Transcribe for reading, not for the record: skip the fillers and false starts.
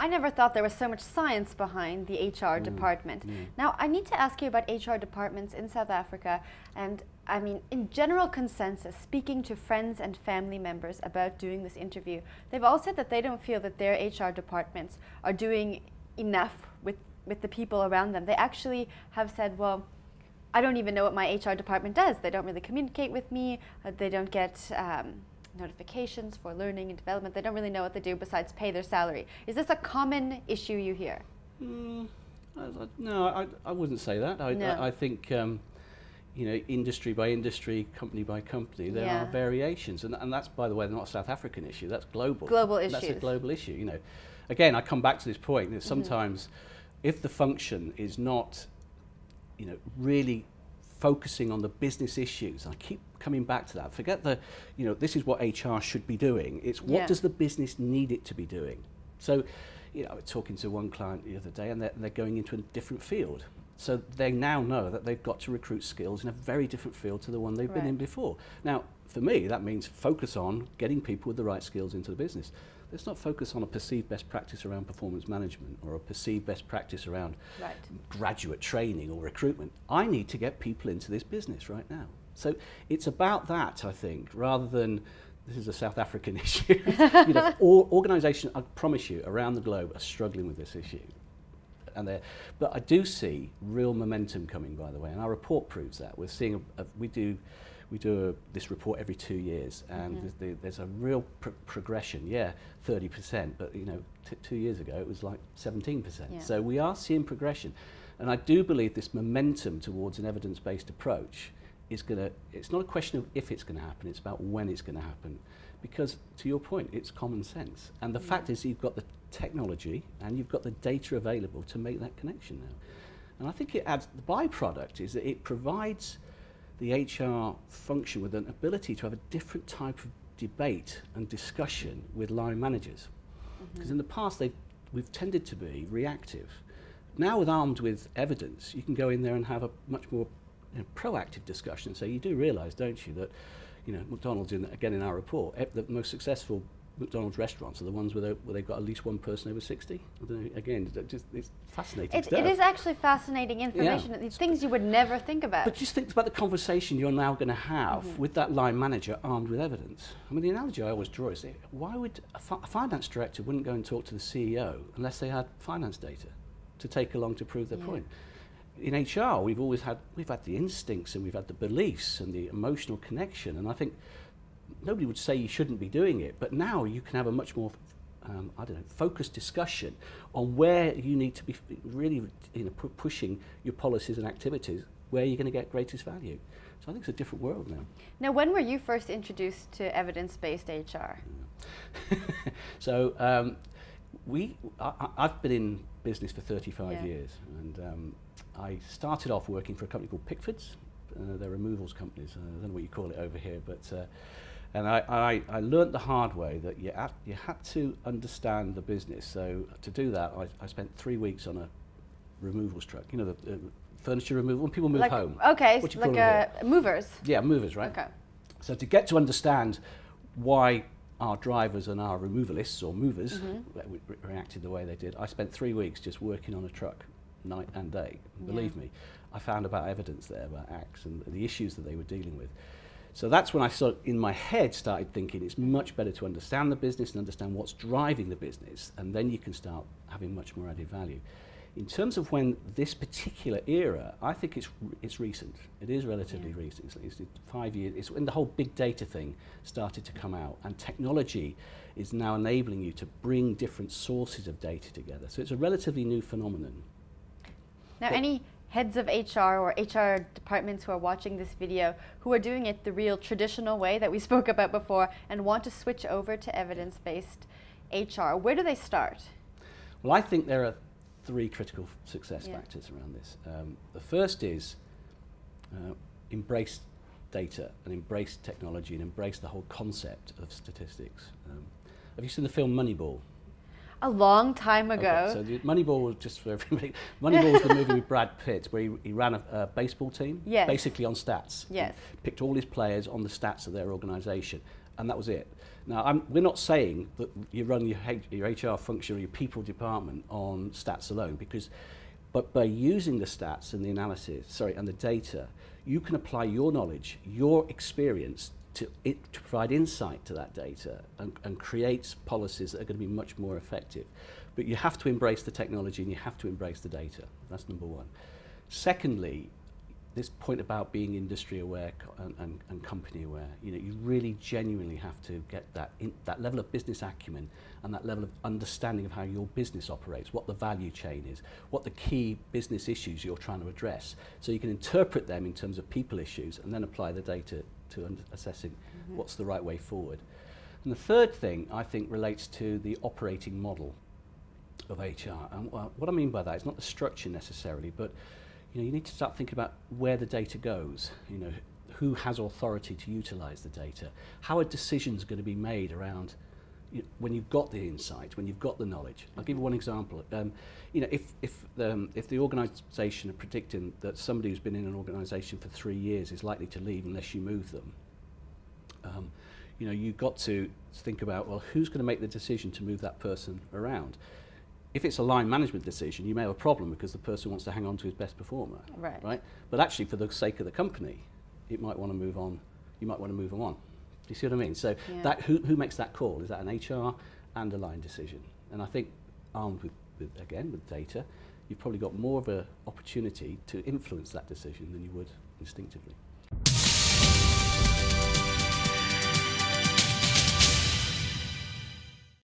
I never thought there was so much science behind the HR department. Now, I need to ask you about HR departments in South Africa, and I mean, in general consensus, speaking to friends and family members about doing this interview, they've all said that they don't feel that their HR departments are doing enough with the people around them. They actually have said, well, I don't even know what my HR department does. They don't really communicate with me. They don't get notifications for learning and development. They don't really know what they do besides pay their salary. Is this a common issue you hear? No, I wouldn't say that. I think, you know, industry by industry, company by company, there are variations. And that's, by the way, not a South African issue. That's global. Global issues. That's a global issue. You know, again, I come back to this point that sometimes if the function is not, you know, really focusing on the business issues. I keep coming back to that. Forget the, you know, this is what HR should be doing. It's what does the business need it to be doing. So, you know, I was talking to one client the other day, and they're going into a different field. So they now know that they've got to recruit skills in a very different field to the one they've been in before. Now, for me, that means focus on getting people with the right skills into the business. Let's not focus on a perceived best practice around performance management or a perceived best practice around graduate training or recruitment. I need to get people into this business right now. So it's about that, I think, rather than this is a South African issue. You know, organisations, I promise you, around the globe are struggling with this issue. But I do see real momentum coming, by the way, and our report proves that. We're seeing we do this report every 2 years, and there's a real progression. 30%, but you know, 2 years ago it was like 17%. So we are seeing progression, and I do believe this momentum towards an evidence-based approach is gonna. It's not a question of if it's going to happen; it's about when it's going to happen. Because to your point, it's common sense, and the fact is you've got the technology and you've got the data available to make that connection now. And I think it adds, the byproduct is that it provides the HR function with an ability to have a different type of debate and discussion with line managers. Because in the past we've tended to be reactive. Now, armed with evidence, you can go in there and have a much more proactive discussion. So you do realise, don't you, that McDonald's, again in our report, the most successful McDonald's restaurants are the ones where they've got at least one person over 60. I don't know, again, it's fascinating stuff. It is actually fascinating information. These things you would never think about. But just think about the conversation you're now going to have with that line manager armed with evidence. I mean, the analogy I always draw is, why would a finance director wouldn't go and talk to the CEO unless they had finance data to take along to prove their point? In HR, we've had the instincts and we've had the beliefs and the emotional connection, and I think nobody would say you shouldn't be doing it, but now you can have a much more, focused discussion on where you need to be really pushing your policies and activities, where you're going to get greatest value. So I think it's a different world now. Now, when were you first introduced to evidence-based HR? So I've been in business for 35 years, and I started off working for a company called Pickford's. They're removals companies. I don't know what you call it over here, but and I learnt the hard way that you had to understand the business. So to do that, I spent 3 weeks on a removals truck. You know, the furniture removal when people move home. Okay, like movers. Yeah, movers, right? Okay. So to get to understand why our drivers and our removalists or movers reacted the way they did, I spent 3 weeks just working on a truck, night and day. Believe me, I found about evidence there about acts and the issues that they were dealing with. So that's when I in my head started thinking it's much better to understand the business and understand what's driving the business, and then you can start having much more added value. In terms of when this particular era, I think it's recent. It is relatively recent. It's 5 years. It's when the whole big data thing started to come out, and technology is now enabling you to bring different sources of data together. So it's a relatively new phenomenon. Now, any heads of HR or HR departments who are watching this video who are doing it the real traditional way that we spoke about before and want to switch over to evidence-based HR, where do they start? Well, I think there are 3 critical success factors around this. The first is embrace data and embrace technology and embrace the whole concept of statistics. Have you seen the film Moneyball? a long time ago. Okay, so the Moneyball was, just for everybody, Moneyball was the movie with Brad Pitt where he ran a baseball team, Yes. basically on stats. Yes. He picked all his players on the stats of their organisation, and that was it. Now, we're not saying that you run your HR function or your people department on stats alone, but by using the stats and the analysis, and the data, you can apply your knowledge, your experience to provide insight to that data and create policies that are going to be much more effective. But you have to embrace the technology and you have to embrace the data. That's number one. Secondly, this point about being industry aware and company aware, you really genuinely have to get that level of business acumen and that level of understanding of how your business operates, what the value chain is, what the key business issues you're trying to address, so you can interpret them in terms of people issues and then apply the data to assessing what's the right way forward. And the third thing I think relates to the operating model of HR. And what I mean by that is not the structure necessarily, but you need to start thinking about where the data goes. Who has authority to utilize the data? How are decisions going to be made around when you've got the insight, when you've got the knowledge? I'll give you one example. If the organisation are predicting that somebody who's been in an organisation for 3 years is likely to leave unless you move them, you've got to think about, well, who's going to make the decision to move that person around? If it's a line management decision, you may have a problem because the person wants to hang on to his best performer, right? But actually, for the sake of the company, it might want to move on. You might want to move them on. Do you see what I mean? So that who makes that call? Is that an HR and a line decision? And I think armed with data, you've probably got more of an opportunity to influence that decision than you would instinctively.